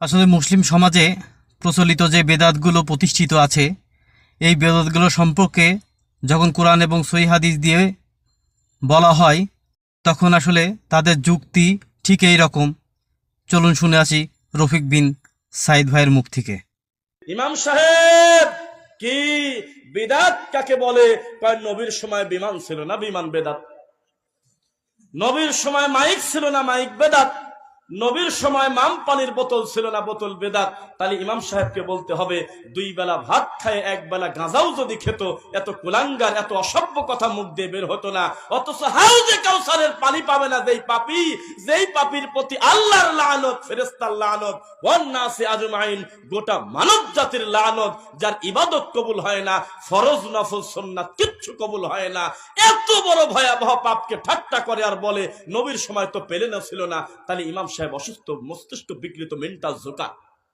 আসলে মুসলিম সমাজে প্রচলিত যে বেদাতগুলো প্রতিষ্ঠিত আছে, এই বেদাতগুলো সম্পর্কে যখন কোরআন এবং সহিহ হাদিস দিয়ে বলা হয়, তখন আসলে তাদের যুক্তি ঠিক এই রকম। চলুন শুনে আসি রফিক বিন সাইদ ভাইয়ের মুখ থেকে। ইমাম সাহেব, কি বিদাত কাকে বলে? কয় নবীর সময় বিমান ছিল না, বিমান বেদাত। নবীর সময় মাইক ছিল না, মাইক বেদাত। নবীর সময় মাম পানির বোতল ছিল না, বোতল বেদাত। তাহলে ইমাম সাহেবকে বলতে হবে, দুই বেলা ভাত খায় এক বেলা গাঁজাও যদি খেত, এত কুলাঙ্গার, এত অসভ্য কথা মুখ দিয়ে বের হতো না। অথচ হাউজে কাউসারের পানি পাবে না যেই পাপী, যেই পাপীর প্রতি আল্লাহর লানত, ফেরেশতার লানত, ওয়ান নাসি আজমাইন, গোটা মানব জাতির লানত, যার ইবাদত কবুল হয় না, ফরজ নফল সুন্নাত কিচ্ছু কবুল হয় না, এত বড় ভয়াবহ পাপকে ঠাট্টা করে আর বলে নবীর সময় তো পেলে না, ছিল না। তাহলে ইমাম সাহেব অসুস্থ, মস্তিষ্ক বিকৃত, মেন্টাল জোকা।